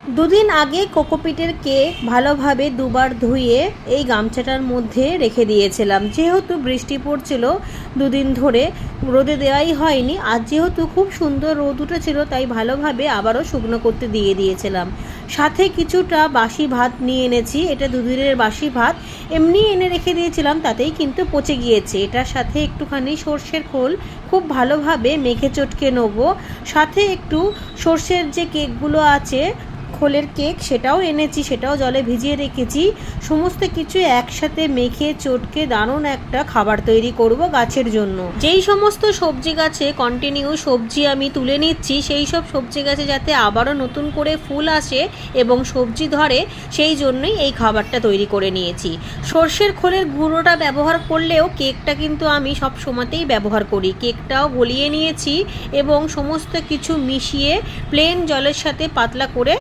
দুদিন আগে কোকোপিটের কেক ভালোভাবে দুবার ধুয়ে এই গামছাটার মধ্যে রেখে দিয়েছিলাম। যেহেতু বৃষ্টি পড়ছিল দুদিন ধরে, রোদে দেওয়াই হয়নি। আজ যেহেতু খুব সুন্দর রোদ উঠেছিল, তাই ভালোভাবে আবারও শুকনো করতে দিয়ে দিয়েছিলাম। সাথে কিছুটা বাসি ভাত নিয়ে এনেছি। এটা দুদিনের বাসি ভাত এমনি এনে রেখে দিয়েছিলাম, তাতেই কিন্তু পচে গিয়েছে। এটার সাথে একটুখানি সর্ষের খোল খুব ভালোভাবে মেখে চটকে নেব। সাথে একটু সর্ষের যে কেকগুলো আছে, খোলের কেক, সেটাও এনেছি, সেটাও জলে ভিজিয়ে রেখেছি। সমস্ত কিছু একসাথে মেখে চটকে দারুণ একটা খাবার তৈরি করব গাছের জন্য। যেই সমস্ত সবজি গাছে কন্টিনিউ সবজি আমি তুলে নিচ্ছি, সেই সব সবজি গাছে যাতে আবারও নতুন করে ফুল আসে এবং সবজি ধরে, সেই জন্যই এই খাবারটা তৈরি করে নিয়েছি। সর্ষের খোলের গুঁড়োটা ব্যবহার করলেও কেকটা কিন্তু আমি সব সময়তেই ব্যবহার করি। কেকটাও গলিয়ে নিয়েছি এবং সমস্ত কিছু মিশিয়ে প্লেন জলের সাথে পাতলা করে